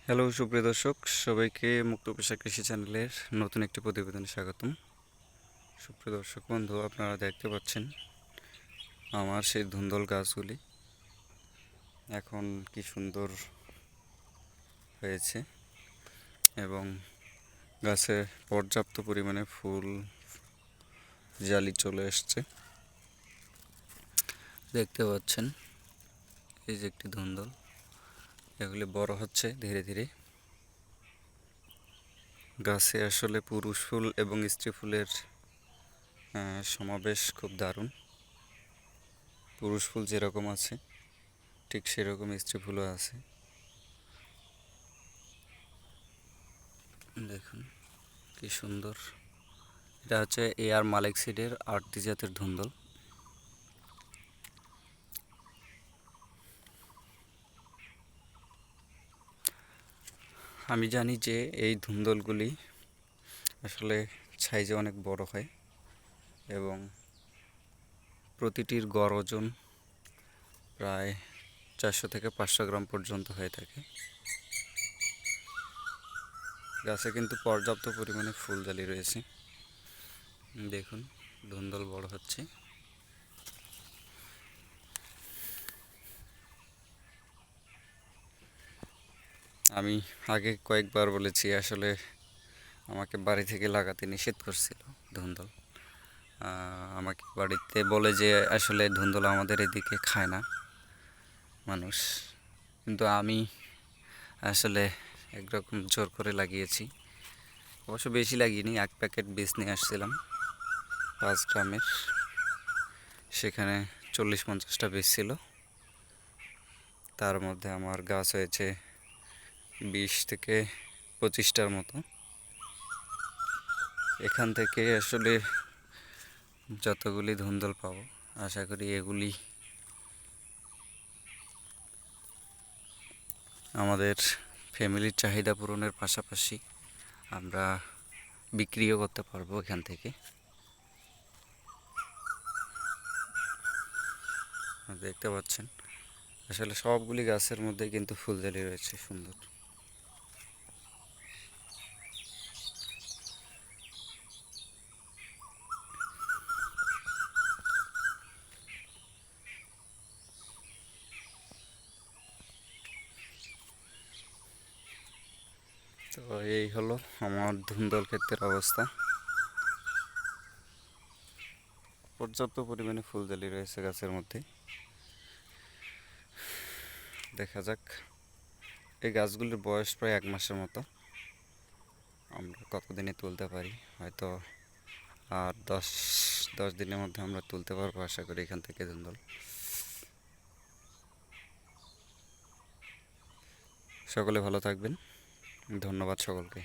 Hello সুপ্রিয় দর্শক, সবাইকে মুক্ত পেশা কৃষি চ্যানেলের নতুন একটি প্রতিবেদনে স্বাগতম। সুপ্রিয় দর্শক বন্ধু, আপনারা দেখতে পাচ্ছেন আমার সেই ধুন্দল গাছগুলি এখন কি সুন্দর হয়েছে এবং গাছে পর্যাপ্ত পরিমাণে ফুল জালি চলে এসছে। দেখতে পাচ্ছেন এই যে একটি ধুন্দল, এগুলি বড় হচ্ছে ধীরে ধীরে। গাছে আসলে পুরুষ ফুল এবং স্ত্রী ফুলের সমাবেশ খুব দারুণ। পুরুষ ফুল যেরকম আছে ঠিক সেরকম স্ত্রী ফুলও আছে। দেখুন কি সুন্দর। এটা হচ্ছে এআর মালিক সিডের আরতি জাতের ধুন্দল। আমি জানি যে এই ধুন্দলগুলি আসলে সাইজে অনেক বড় হয় এবং প্রতিটির গড় ওজন প্রায় 400 থেকে 500 গ্রাম পর্যন্ত হয়ে থাকে। গাছে কিন্তু পর্যাপ্ত পরিমাণে ফুলজালি রয়েছে। দেখুন ধুন্দল বড় হচ্ছে। আমি আগে কয়েকবার বলেছি আসলে আমাকে বাড়ি থেকে লাগাতে নিষেধ করছিল ধুন্দল। আমাকে বাড়িতে বলে যে আসলে ধুন্দল আমাদের এদিকে খায় না মানুষ, কিন্তু আমি আসলে একরকম জোর করে লাগিয়েছি। অবশ্য বেশি লাগিয়েনি, 1 প্যাকেট বীজ নিয়ে আসছিলাম 5 গ্রামের। সেখানে 40-50টা বীজ ছিল, তার মধ্যে আমার গাছ হয়েছে 20 থেকে 25টার মতো। এখান থেকে আসলে যতগুলি ধুন্দল পাবো আশা করি এগুলি আমাদের ফ্যামিলির চাহিদা পূরণের পাশাপাশি আমরা বিক্রিও করতে পারবো এখান থেকে। দেখতে পাচ্ছেন আসলে সবগুলি গাছের মধ্যে কিন্তু ফুলজালি রয়েছে সুন্দর। তো এই হলো আমার ধুন্দল ক্ষেতের অবস্থা। পর্যাপ্ত পরিমাণে ফুলজালি রয়েছে গাছের মধ্যে। দেখা যাক, এই গাছগুলির বয়স প্রায় 1 মাসের মতো। আমরা কতদিনে তুলতে পারি, হয়তো আর 10 দিনের মধ্যে আমরা তুলতে পারবো আশা করি এখান থেকে ধুন্দল। সকলে ভালো থাকবেন, ধন্যবাদ সকলকে।